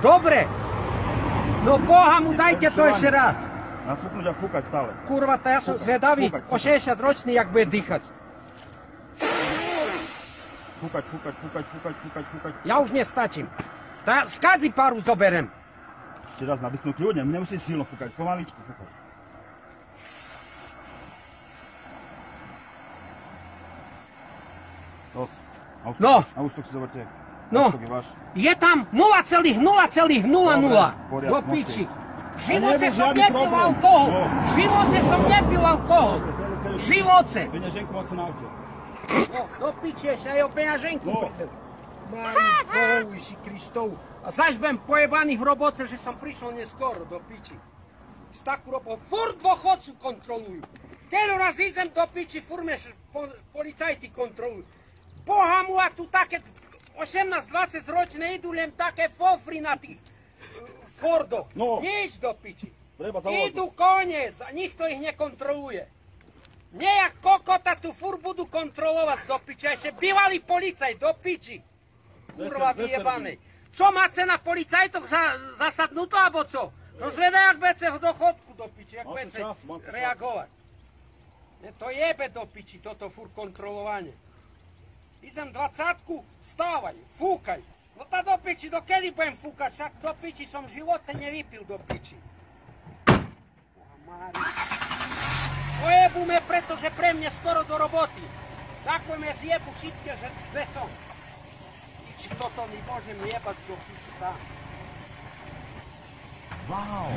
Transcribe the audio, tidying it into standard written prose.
Dobre. No boha mu, dajte to ešte raz. Nafúknuť a fúkať stále. Kurva, to ja som zvedavý, o 60 ročný, jak bude dýchať. Fúkať. Ja už nestačím. Z kadzi paru zoberem. Ešte raz nadýchnúť ľudia, nemusí silno fúkať, pomaličku fúkať. Dosť. No. Na ústok si zoberte. No, je tam 0,0,00. Do piči. V živote som nepil alkohol. V živote som nepil alkohol. V živote. Peňaženku máte na aute. No, do piči, ešte aj o peňaženku. Mári Bohuši Kristovu. A zaž budem pojebaný v roboce, že som prišiel neskoro, do piči. S takú robou furt dôchodcu kontrolujú. Keď raz idem do piči, furt me policajti kontrolujú. Boha mu, a tu také 18-20 ročné idú len také fofry na tých Fordoch. No. Nič do piči. Idú koniec a nikto ich nekontroluje. Nie jak kokota tu furt budú kontrolovať do piči. A ešte bývalý policajt do piči. Kurva vyjebanej. Čo má cena policajtov zasadnúto, alebo co? To zvedá, jak bece v dochodku do piči, jak bece reagovať. To jebe do piči, toto furt kontrolovanie. Idem 20-ku, stávaj, fúkaj. No tá do piči, do kedy budem fúkať? Však do piči som v živote nevypil do piči. Pojebu me, pretože pre mne skoro do roboty. Tako me zjebu všetké, že kde som. Či toto mi môžem jebať do piči tam. Wow!